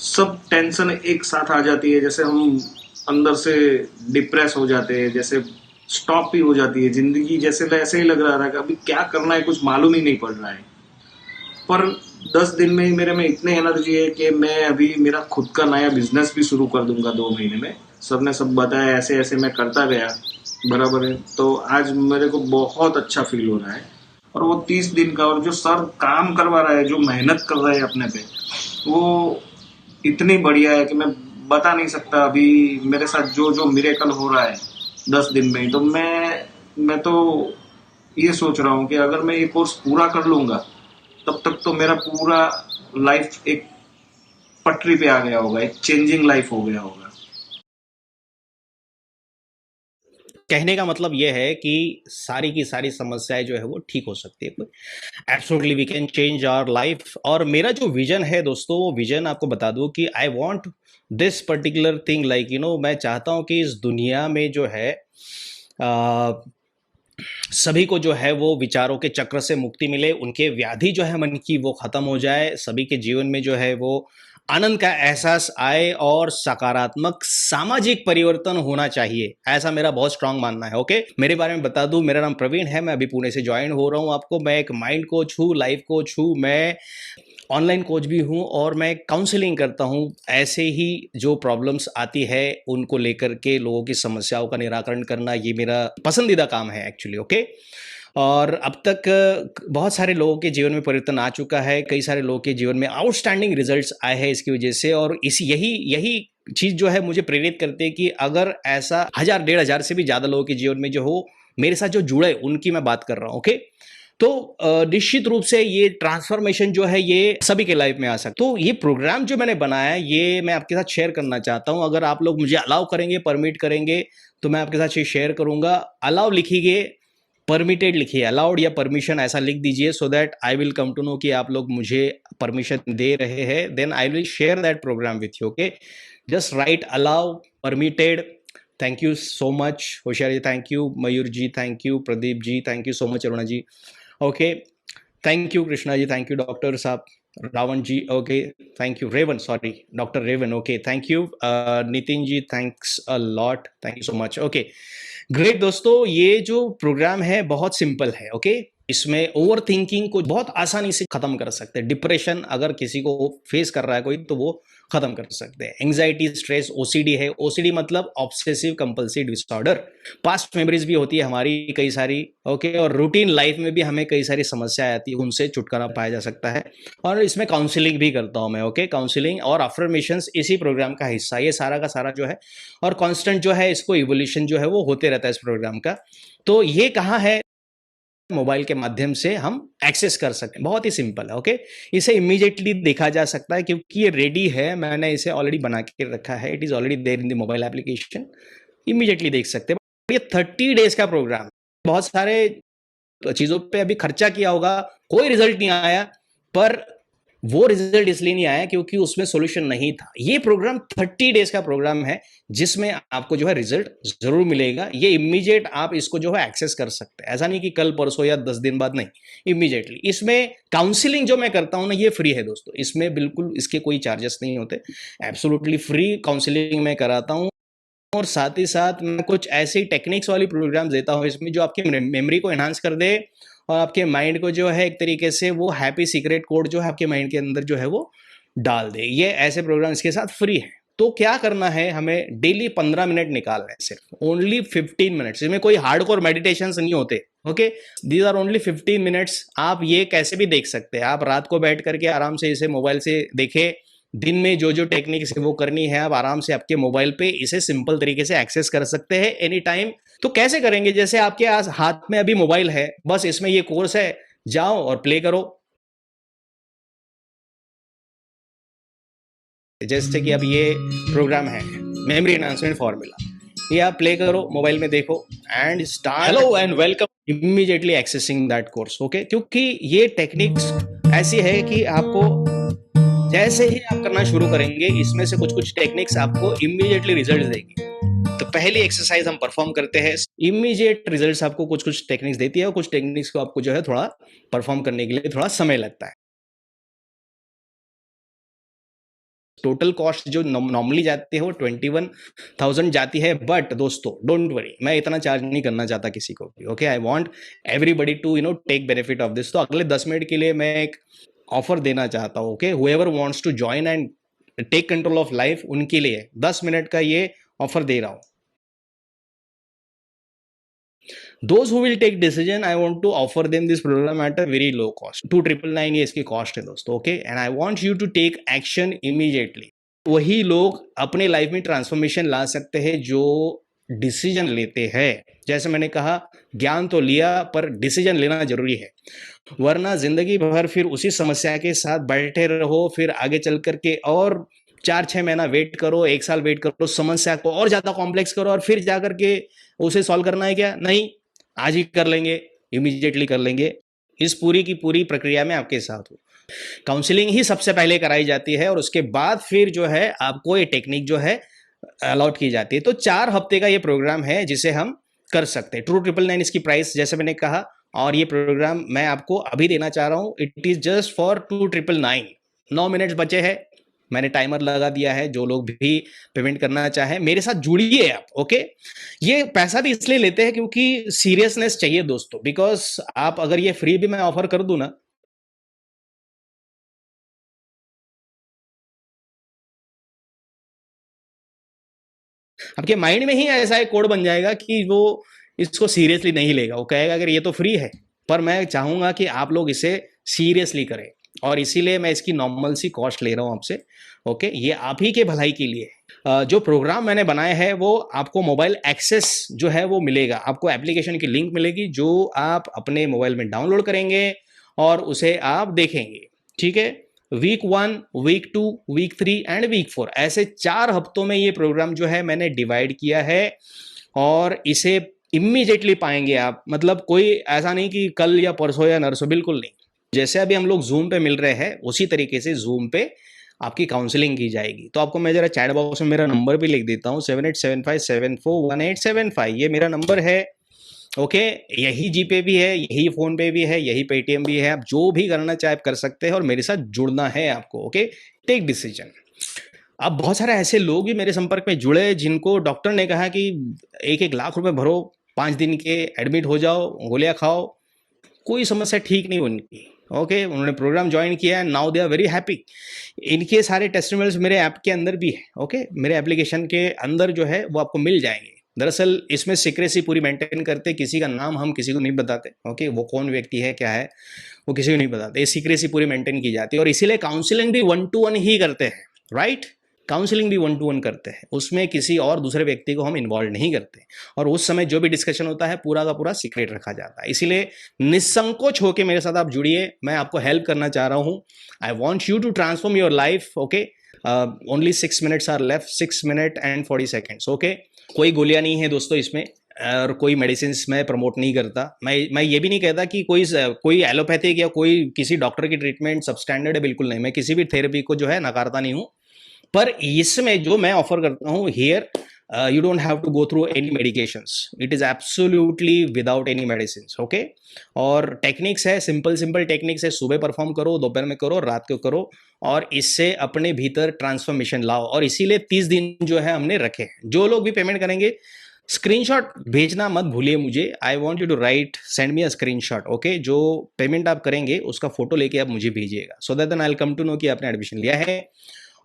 S2: सब टेंशन एक साथ आ जाती है। जैसे हम अंदर से डिप्रेस हो जाते हैं, जैसे स्टॉप ही हो जाती है जिंदगी। जैसे ऐसे ही लग रहा था कि अभी क्या करना है कुछ मालूम ही नहीं पड़ रहा है। पर 10 दिन में ही मेरे में इतनी एनर्जी है कि मैं अभी मेरा खुद का नया बिजनेस भी शुरू कर दूंगा 2 महीने में। सर ने सब बताया, ऐसे ऐसे मैं करता गया, बराबर है। तो आज मेरे को बहुत अच्छा फील हो रहा है। और वो 30 दिन का, और जो सर काम करवा रहा है, जो मेहनत कर रहा है अपने पे, वो इतनी बढ़िया है कि मैं बता नहीं सकता। अभी मेरे साथ जो जो मिरेकल हो रहा है 10 दिन में, तो मैं तो ये सोच रहा हूँ कि अगर मैं ये कोर्स पूरा कर लूंगा, तब तक तो मेरा पूरा लाइफ एक पटरी पे आ गया होगा, एक चेंजिंग लाइफ हो गया होगा।
S1: कहने का मतलब यह है कि सारी की सारी समस्याएं जो है वो ठीक हो सकती है। Absolutely we can change our life. और मेरा जो विजन है दोस्तों, वो विजन आपको बता दूं कि I want this particular thing, like मैं चाहता हूं कि इस दुनिया में जो है सभी को जो है वो विचारों के चक्र से मुक्ति मिले, उनके व्याधि जो है मन की वो खत्म हो जाए, सभी के जीवन में जो है वो आनंद का एहसास आए और सकारात्मक सामाजिक परिवर्तन होना चाहिए। ऐसा मेरा बहुत स्ट्रांग मानना है। ओके, मेरे बारे में बता दूं, मेरा नाम प्रवीण है, मैं अभी पुणे से ज्वाइन हो रहा हूं आपको। मैं एक माइंड कोच हूं, लाइफ कोच हूं। मैं ऑनलाइन कोच भी हूँ और मैं काउंसलिंग करता हूँ। ऐसे ही जो प्रॉब्लम्स आती है उनको लेकर के लोगों की समस्याओं का निराकरण करना, ये मेरा पसंदीदा काम है एक्चुअली। ओके। और अब तक बहुत सारे लोगों के जीवन में परिवर्तन आ चुका है, कई सारे लोगों के जीवन में आउटस्टैंडिंग रिजल्ट्स आए हैं इसकी वजह से। और इस यही यही चीज़ जो है मुझे प्रेरित करती है कि अगर ऐसा 1000 1500 से भी ज़्यादा लोगों के जीवन में जो हो मेरे साथ जो जुड़े, उनकी मैं बात कर रहा हूँ। ओके। तो निश्चित रूप से ये ट्रांसफॉर्मेशन जो है ये सभी के लाइफ में आ सकता है। तो ये प्रोग्राम जो मैंने बनाया है ये मैं आपके साथ शेयर करना चाहता हूँ। अगर आप लोग मुझे अलाउ करेंगे, परमिट करेंगे, तो मैं आपके साथ ये शेयर करूंगा। अलाउ लिखिए, परमिटेड लिखिए, अलाउड या परमिशन ऐसा लिख दीजिए, so that I will come to know कि आप लोग मुझे परमिशन दे रहे हैं। Then I will share that programme with you. Okay, just write allow, permitted. Thank you so much Hoshiyar ji, thank you Mayur ji, thank you Pradeep ji, thank you so much Aruna ji. Okay, thank you Krishna ji, thank you doctor sahab, Ravan ji. Okay, thank you Revan, sorry doctor Raven. Okay, thank you Nitin ji, thanks a lot, thank you so much. Okay, great दोस्तों, ये जो programme है बहुत simple है। Okay, इसमें over thinking को बहुत आसानी से खत्म कर सकते हैं। डिप्रेशन अगर किसी को फेस कर रहा है कोई, तो वो खत्म कर सकते हैं। एंग्जाइटी, स्ट्रेस, ओसीडी है, ओसीडी मतलब obsessive compulsive disorder. Past memories भी होती है हमारी कई सारी। ओके, और रूटीन लाइफ में भी हमें कई सारी समस्याएं आती है, उनसे छुटकारा पाया जा सकता है। और इसमें काउंसलिंग भी करता हूं मैं। ओके, काउंसलिंग और अफर्मेशंस इसी प्रोग्राम का हिस्सा, ये सारा का सारा जो है। और कांस्टेंट जो है इसको इवोल्यूशन जो है वो होते रहता है इस प्रोग्राम का। तो ये कहाँ है, मोबाइल के माध्यम से हम एक्सेस कर सकते हैं, बहुत ही सिंपल है। ओके, इसे इमीडिएटली देखा जा सकता है क्योंकि ये रेडी है, मैंने इसे ऑलरेडी बना के रखा है। It is already there in the mobile application, immediately देख सकते हैं। ये 30 डेज का प्रोग्राम, बहुत सारे चीजों पे अभी खर्चा किया होगा, कोई रिजल्ट नहीं आया, पर वो रिजल्ट इसलिए नहीं आया क्योंकि उसमें सॉल्यूशन नहीं था। ये प्रोग्राम 30 डेज का प्रोग्राम है जिसमें आपको जो है रिजल्ट जरूर मिलेगा। ये इमीडिएट आप इसको जो है एक्सेस कर सकते हैं, ऐसा नहीं कि कल परसों या 10 दिन बाद, नहीं, इमीडिएटली। इसमें काउंसलिंग जो मैं करता हूं ना, ये फ्री है दोस्तों, इसमें बिल्कुल इसके कोई चार्जेस नहीं होते, एब्सोल्युटली फ्री काउंसलिंग मैं कराता हूं। और साथ ही साथ मैं कुछ ऐसी टेक्निक्स वाली प्रोग्राम देता हूँ इसमें जो आपकी मेमोरी को एनहांस कर दे और आपके माइंड को जो है एक तरीके से वो हैप्पी सीक्रेट कोड जो है आपके माइंड के अंदर जो है वो डाल दे। ये ऐसे प्रोग्राम इसके साथ फ्री है। तो क्या करना है, हमें डेली 15 मिनट निकालना है, सिर्फ ओनली 15 मिनट्स। इसमें कोई हार्डकोर मेडिटेशन नहीं होते। Okay, these are only 15 minutes. आप ये कैसे भी देख सकते हैं, आप रात को बैठ करके आराम से इसे मोबाइल से देखें। दिन में जो जो टेक्निक वो करनी है, आप आराम से आपके मोबाइल पे इसे सिंपल तरीके से एक्सेस कर सकते हैं एनी टाइम। तो कैसे करेंगे, जैसे आपके हाथ में अभी मोबाइल है, बस इसमें ये कोर्स है, जाओ और प्ले करो। जैसे कि अब ये प्रोग्राम है मेमोरी एनहांसमेंट फॉर्मूला, ये आप प्ले करो, मोबाइल में देखो and start. Hello and welcome, immediately accessing that course. Okay, क्योंकि ये टेक्निक्स ऐसी है कि आपको जैसे ही आप करना शुरू करेंगे, इसमें से कुछ कुछ टेक्निक्स आपको इमीडिएटली रिजल्ट देगी। तो पहली एक्सरसाइज हम परफॉर्म करते हैं, इमीडिएट रिजल्ट्स आपको कुछ कुछ टेक्निक्स देती है और कुछ टेक्निक्स को आपको जो है थोड़ा परफॉर्म करने के लिए थोड़ा समय लगता है। टोटल कॉस्ट जो नॉर्मली जाती है वो 21,000 जाती है, बट दोस्तों डोंट वरी, मैं इतना चार्ज नहीं करना चाहता किसी को भी। Okay, I want everybody to take benefit of this. तो अगले 10 मिनट के लिए मैं एक ऑफर देना चाहता हूँ। Okay, whoever wants to join and take control of life, उनके लिए 10 मिनट का ये ऑफर दे रहा हूँ। Those who will take decision, I want to offer them this program at a very low cost. 2,999 ये इसकी कॉस्ट है दोस्तों। Okay, and I want you to take action immediately. वही लोग अपने लाइफ में ट्रांसफॉर्मेशन ला सकते हैं जो डिसीजन लेते हैं। जैसे मैंने कहा, ज्ञान तो लिया पर डिसीजन लेना जरूरी है, वरना जिंदगी भर फिर उसी समस्या के साथ बैठे रहो, फिर आगे चल करके और 4-6 महीना वेट करो, 1 साल वेट करो, समस्या को और ज्यादा कॉम्प्लेक्स करो और फिर जाकर के उसे सॉल्व करना है क्या? नहीं, आज ही कर लेंगे, इमीडिएटली कर लेंगे। इस पूरी की पूरी प्रक्रिया में आपके साथ हो। काउंसलिंग ही सबसे पहले कराई जाती है और उसके बाद फिर जो है आपको ये टेक्निक जो है अलॉट की जाती है। तो 4 हफ्ते का ये प्रोग्राम है जिसे हम कर सकते हैं। 2,999 इसकी प्राइस जैसे मैंने कहा, और ये प्रोग्राम मैं आपको अभी देना चाह रहा हूं। It is just for 2,999। 9 minutes बचे हैं, मैंने टाइमर लगा दिया है। जो लोग भी पेमेंट करना चाहे मेरे साथ जुड़िए आप। ओके, ये पैसा भी इसलिए लेते हैं क्योंकि सीरियसनेस चाहिए दोस्तों। बिकॉज आप अगर ये फ्री भी मैं ऑफर कर दूं ना, आपके माइंड में ही ऐसा एक कोड बन जाएगा कि वो इसको सीरियसली नहीं लेगा, वो कहेगा अगर ये तो फ्री है। पर मैं चाहूंगा कि आप लोग इसे सीरियसली करें, और इसीलिए मैं इसकी नॉर्मल सी कॉस्ट ले रहा हूं आपसे। ओके, ये आप ही के भलाई के लिए है। जो प्रोग्राम मैंने बनाया है वो आपको मोबाइल एक्सेस जो है वो मिलेगा, आपको एप्लीकेशन की लिंक मिलेगी जो आप अपने मोबाइल में डाउनलोड करेंगे और उसे आप देखेंगे। ठीक है, week 1, week 2, week 3 and week 4, ऐसे 4 हफ्तों में ये प्रोग्राम जो है मैंने डिवाइड किया है, और इसे इमीडिएटली पाएंगे आप। मतलब कोई ऐसा नहीं कि कल या परसों या नरसों, बिल्कुल नहीं। जैसे अभी हम लोग जूम पे मिल रहे हैं उसी तरीके से जूम पे आपकी काउंसलिंग की जाएगी। तो आपको मैं जरा चैट बॉक्स में मेरा नंबर भी लिख देता हूँ, 7875741875, ये मेरा नंबर है। ओके, यही जीपे भी है, यही फोन पे भी है, यही पेटीएम भी है। आप जो भी करना चाहे आप कर सकते हैं, और मेरे साथ जुड़ना है आपको। Okay, take decision. अब बहुत सारे ऐसे लोग भी मेरे संपर्क में जुड़े जिनको डॉक्टर ने कहा कि 1-1 लाख रुपए भरो, 5 दिन के एडमिट हो जाओ, गोलियां खाओ, कोई समस्या ठीक नहीं उनकी। ओके, उन्होंने प्रोग्राम ज्वाइन किया है, now they are very happy. इनके सारे टेस्टिमोनियल्स मेरे ऐप के अंदर भी है। ओके, मेरे एप्लीकेशन के अंदर जो है वो आपको मिल जाएंगे। दरअसल इसमें सीक्रेसी पूरी मेंटेन करते, किसी का नाम हम किसी को नहीं बताते। ओके, वो कौन व्यक्ति है क्या है वो किसी को नहीं बताते, ये सीक्रेसी पूरी मेंटेन की जाती है। और इसीलिए काउंसलिंग भी 1-to-1 ही करते हैं, राइट। काउंसलिंग भी 1-to-1 करते हैं, उसमें किसी और दूसरे व्यक्ति को हम इन्वॉल्व नहीं करते, और उस समय जो भी डिस्कशन होता है पूरा का पूरा सीक्रेट रखा जाता है। इसीलिए निसंकोच होकर मेरे साथ आप जुड़िए, मैं आपको हेल्प करना चाह रहा हूँ। I want you to transform your life. Okay, only 6 minutes are left, 6 minutes and 40 seconds। Okay, कोई गोलियां नहीं है दोस्तों इसमें, और कोई मेडिसिन मैं प्रमोट नहीं करता। मैं ये भी नहीं कहता कि कोई एलोपैथिक या कोई किसी डॉक्टर की ट्रीटमेंट सब स्टैंडर्ड है, बिल्कुल नहीं। मैं किसी भी थेरेपी को जो है नकारता नहीं हूँ, पर इसमें जो मैं ऑफर करता हूँ here, you don't have to go through any medications, it is absolutely without any medicines। okay, और टेक्निक्स है, सिंपल सिंपल टेक्निक्स है, सुबह परफॉर्म करो, दोपहर में करो, रात को करो, और इससे अपने भीतर ट्रांसफॉर्मेशन लाओ। और इसीलिए 30 दिन जो है हमने रखे हैं। जो लोग भी पेमेंट करेंगे, स्क्रीनशॉट भेजना मत भूलिए मुझे। I want you to write, send me a screenshot. Okay, जो पेमेंट आप करेंगे उसका फोटो लेके आप मुझे भेजिएगा, so that then I will come to know कि आपने एडमिशन लिया है।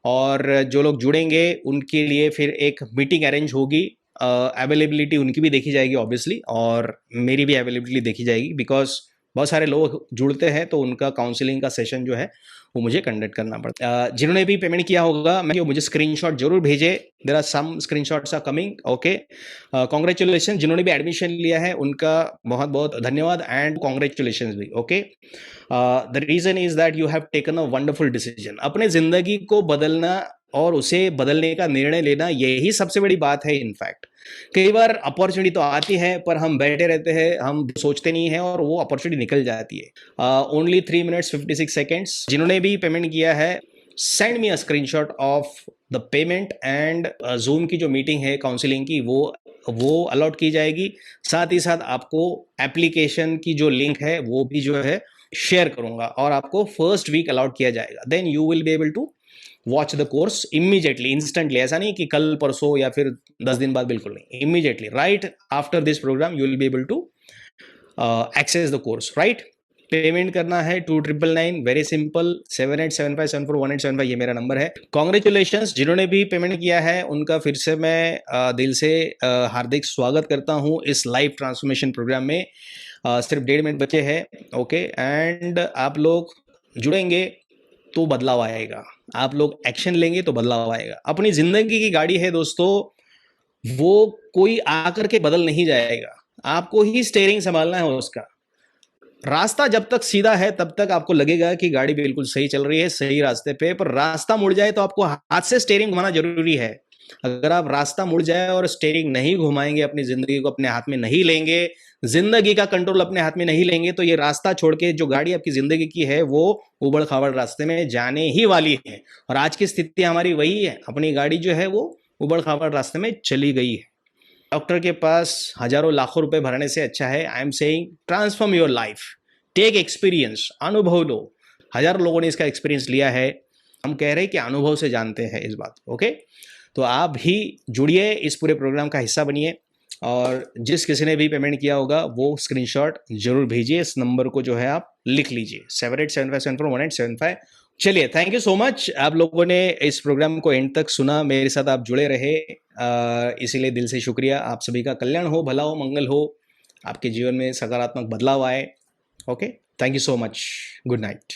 S1: और जो लोग जुड़ेंगे उनके लिए फिर एक मीटिंग अरेंज होगी, अवेलेबिलिटी उनकी भी देखी जाएगी ऑब्वियसली, और मेरी भी अवेलेबिलिटी देखी जाएगी, बिकॉज बहुत सारे लोग जुड़ते हैं तो उनका काउंसलिंग का सेशन जो है वो मुझे कंडक्ट करना पड़ता है। जिन्होंने भी पेमेंट किया होगा मैं मुझे स्क्रीनशॉट जरूर भेजे, there are some screenshots are coming. Okay, congratulation, जिन्होंने भी एडमिशन लिया है उनका बहुत बहुत धन्यवाद, एंड कॉन्ग्रेचुलेशन भी। Okay, the reason is that you have taken a wonderful decision. अपने जिंदगी को बदलना और उसे बदलने का निर्णय लेना, यही सबसे बड़ी बात है। इनफैक्ट कई बार अपॉर्चुनिटी तो आती है पर हम बैठे रहते हैं, हम सोचते नहीं है, और वो अपॉर्चुनिटी निकल जाती है। Only 3 minutes 56 seconds। जिन्होंने भी पेमेंट किया है, send me a screenshot of the payment, and zoom की जो मीटिंग है काउंसलिंग की वो अलॉट की जाएगी। साथ ही साथ आपको एप्लीकेशन की जो लिंक है वो भी जो है शेयर करूंगा, और आपको फर्स्ट वीक अलॉट किया जाएगा। Then you will be able to watch the course immediately, instantly. ऐसा नहीं कि कल परसों या फिर 10 दिन बाद, बिल्कुल नहीं, immediately right after this program you will be able to access the course, right. Payment करना है 2999, वेरी सिंपल, 7875741875, ये मेरा नंबर है। कॉन्ग्रेचुलेशन, जिन्होंने भी पेमेंट किया है उनका फिर से मैं दिल से हार्दिक स्वागत करता हूँ इस लाइव ट्रांसफॉर्मेशन प्रोग्राम में। सिर्फ 1.5 मिनट बचे हैं। ओके, एंड आप लोग जुड़ेंगे तो बदलाव आएगा, आप लोग एक्शन लेंगे तो बदलाव आएगा। अपनी जिंदगी की गाड़ी है दोस्तों, वो कोई आकर के बदल नहीं जाएगा, आपको ही स्टीयरिंग संभालना है उसका। रास्ता जब तक सीधा है तब तक आपको लगेगा कि गाड़ी बिल्कुल सही चल रही है, सही रास्ते पे, पर रास्ता मुड़ जाए तो आपको हाथ से स्टीयरिंग घुमाना जरूरी है। अगर आप रास्ता मुड़ जाए और स्टीयरिंग नहीं घुमाएंगे, अपनी जिंदगी को अपने हाथ में नहीं लेंगे, जिंदगी का कंट्रोल अपने हाथ में नहीं लेंगे, तो ये रास्ता छोड़ के जो गाड़ी आपकी जिंदगी की है वो उबड़ खाबड़ रास्ते में जाने ही वाली है। और आज की स्थिति हमारी वही है, अपनी गाड़ी जो है वो उबड़ खाबड़ रास्ते में चली गई है। डॉक्टर के पास हजारों लाखों रुपए भरने से अच्छा है, I am saying, transform your life, take experience, अनुभव लो। हजारों लोगों ने इसका एक्सपीरियंस लिया है, हम कह रहे हैं कि अनुभव से जानते हैं इस बात। ओके, तो आप भी जुड़िए, इस पूरे प्रोग्राम का हिस्सा बनिए, और जिस किसी ने भी पेमेंट किया होगा वो स्क्रीनशॉट जरूर भेजिए। इस नंबर को जो है आप लिख लीजिए, 7875741875, चलिए, थैंक यू सो मच। आप लोगों ने इस प्रोग्राम को एंड तक सुना, मेरे साथ आप जुड़े रहे, इसीलिए दिल से शुक्रिया। आप सभी का कल्याण हो, भला हो, मंगल हो, आपके जीवन में सकारात्मक बदलाव आए। Okay, thank you so much. Good night.